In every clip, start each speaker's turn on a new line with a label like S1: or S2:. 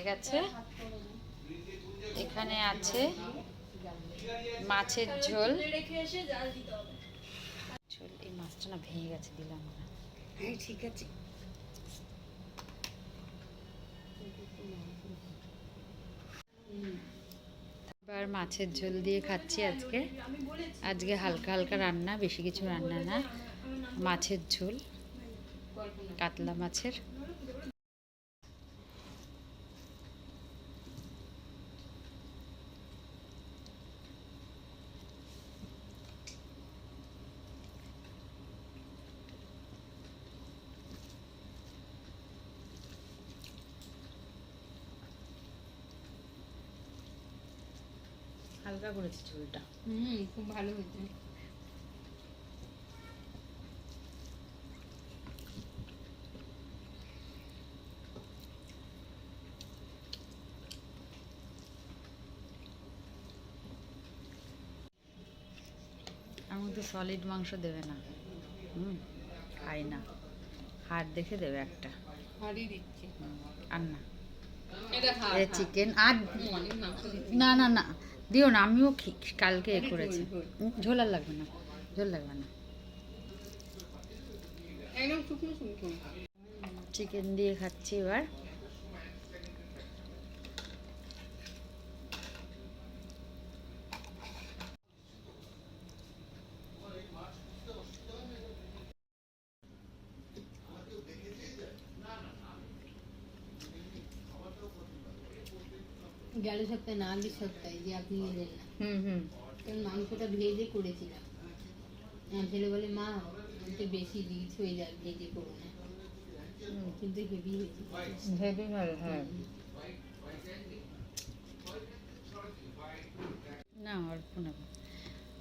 S1: হয়ে গেছে। এখানে আছে মাছের ঝোল। এই মাছটা না ভেঙে গেছে, দিলাম না।
S2: হ্যাঁ ঠিক আছে।
S1: এবার মাছের ঝোল দিয়ে খাচ্ছি আজকে। আজকে হালকা হালকা রান্না, বেশি কিছু রান্না না, মাছের ঝোল, কাতলা মাছের। হালকা করেছি ঝোলটা।
S2: খুব ভালো হয়েছে।
S1: আমার মধ্যে সলিড মাংস দেবে না, খাই না, হাড় দেখে দেবে একটা।
S2: হাড়ি দিচ্ছি।
S1: আর না,
S2: এটা হাড়,
S1: চিকেন আর
S2: অনেক মাংস দিচ্ছি।
S1: না না না দিও না, আমিও কালকে
S2: আরে
S1: করেছি।
S2: ঝোল,
S1: ঝোল আর লাগবে না, ঝোল লাগবে না।
S2: একদম শুকনো শুকনো।
S1: চিকেন দিয়ে খাচ্ছি এবার।
S2: গেল সপ্তাহে না, আগের সপ্তাহে যে আপনি এলেন না, কারণ মাংসটা ভেজে করেছিলাম। আমার ছেলে বলে মা একটু বেশি রিচ হয়ে যায়, ভেজে করো না, কিন্তু হেভি হয়েছে।
S1: হেভি ভালো, হ্যাঁ। না অল্প নেব।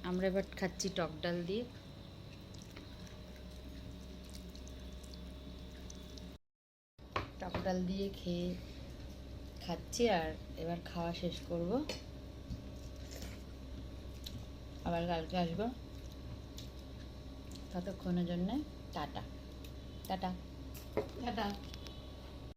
S1: আমরা এবার খাচ্ছি টক ডাল দিয়ে। টক ডাল দিয়ে খাচ্ছি, আর এবার খাওয়া শেষ করব। আবার কালকে আসবো, ততক্ষণের জন্য টাটা টাটা
S2: টাটা।